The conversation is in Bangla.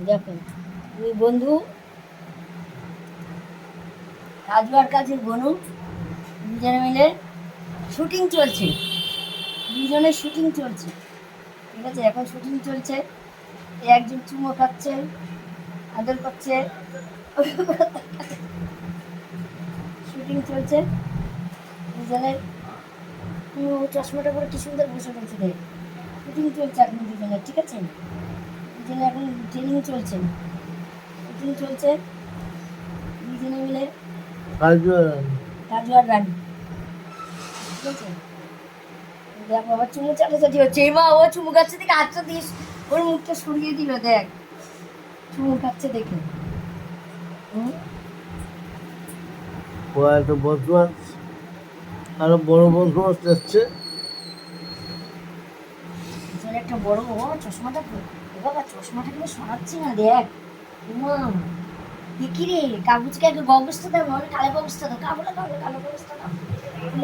দেখো দুই বন্ধু, কাজবার কাজের বনু, দুজনে মিলে শুটিং চলছে। দুজনের শুটিং চলছে, ঠিক আছে? এখন শুটিং চলছে। একজন চুমো খাচ্ছে, আদর করছে, শুটিং চলছে দুজনের। চশমাটা করে কি সুন্দর বসে রয়েছে দেখ। শুটিং চলছে এখন দুজনের, ঠিক আছে? দুজনে এখন ট্রেনিং চলছে, শুটিং চলছে দুজনে মিলে। কাজু আর রানী, ঠিক আছে? দেখ বাবা চুমু চাটাচাটি হচ্ছে। মা ও চুমু খাচ্ছে দেখে হাতটা দিস, ওর মুখটা সরিয়ে দিল। দেখ চুমু খাচ্ছে দেখে। ও একটা বদমাস, আরো বড় বদমাস যাচ্ছে। পিছনে একটা বড় চশমাটা, এ বাবা চশমাটা কিন্তু শোনাচ্ছি না। দেখ মা কি রে, কাগজকে একটা গবস্থা দেয়, মনে কালো গবস্থা দাও, কালো কালো কালো গবস্থা দাও, খুলে